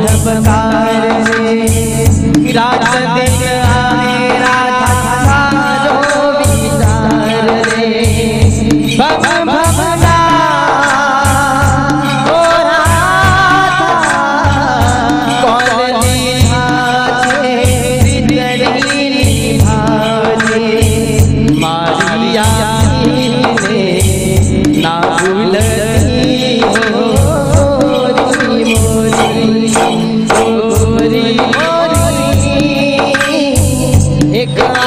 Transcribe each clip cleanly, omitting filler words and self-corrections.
झपकार रे रात दिन आए राधा सारो विचार रे भव भवना ओ राधा कौन दीना छे हृदय भावे मारिया ने ना भूलती हो एक बार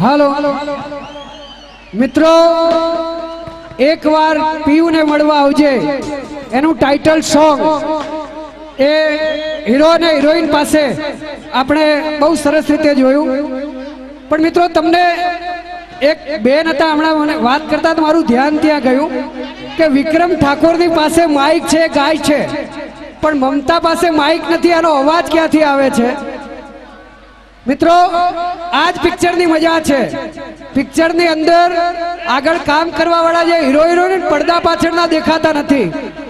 हेलो मित्रों एक बार पीयू ने मळवा आवजे एनु टाइटल सॉन्ग ए हीरो ने हीरोइन पासे आपणे बहु सरस रीते जोयुं पण मित्रों तमने एक बेन हता हमणा મને વાત કરતા તો મારું ધ્યાન ત્યાં ગયું કે વિક્રમ ઠાકોરની પાસે માઈક છે ગાય છે પણ મમતા પાસે માઈક નથી આનો અવાજ ક્યાંથી આવે છે मित्रों आज पिक्चर नी मजा है પિક્ચરની અંદર આગળ કામ કરવા વાળા જે હીરો હિરોઈન પડદા પાછળના દેખાતા નથી,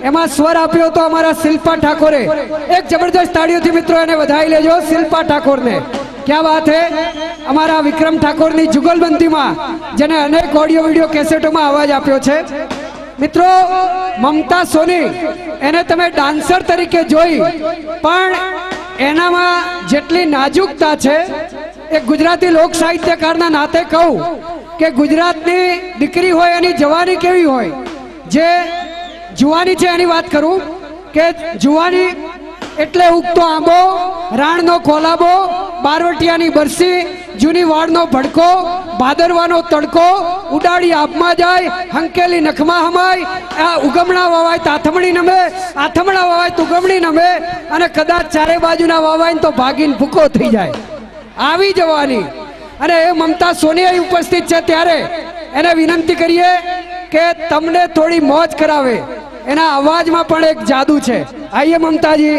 એમાં સ્વર આપ્યો તો અમારા શિલ્પા ઠાકોરે. એક જબરદસ્ત તાળીઓથી મિત્રો એને વધાવી લેજો, શિલ્પા ઠાકોરને. ક્યાં વાત હે. અમારા વિક્રમ ઠાકોરની જુગલબંધીમાં જેને અનેક ઓડિયો વિડિયો કેસેટોમાં અવાજ આપ્યો છે. મિત્રો મમતા સોની એને તમે ડાન્સર તરીકે જોઈ, પણ એનામાં જેટલી નાજુકતા છે એ ગુજરાતી લોક સાહિત્યકારના નાતે કહું કે ગુજરાતની દીકરી હોય એની જવાની કેવી હોય. જે જુવાની છે એની વાત કરું કે જુવાની એટલે ઉગતો આંબો, રાણનો કોલાબો, બારવટિયાની બરસી, જૂની વાળનો ભડકો, ભાદરવાનો તડકો, ઉડાડી આપમાં જાય, હંકેલી નખમાં હમાય, આ ઉગમણા વવાય તાથમણી નમે, આથમણા વવાય તો ઉગમણી નમે, અને કદાચ ચારે બાજુના વવાય તો ભાગીને ભૂકો થઈ જાય. આવી જવાની. અને એ મમતા સોની અહીં ઉપસ્થિત છે ત્યારે એને વિનંતી કરીએ કે તમને થોડી મોજ કરાવે. એના અવાજમાં પણ એક જાદુ છે. આઈએ મમતાજી.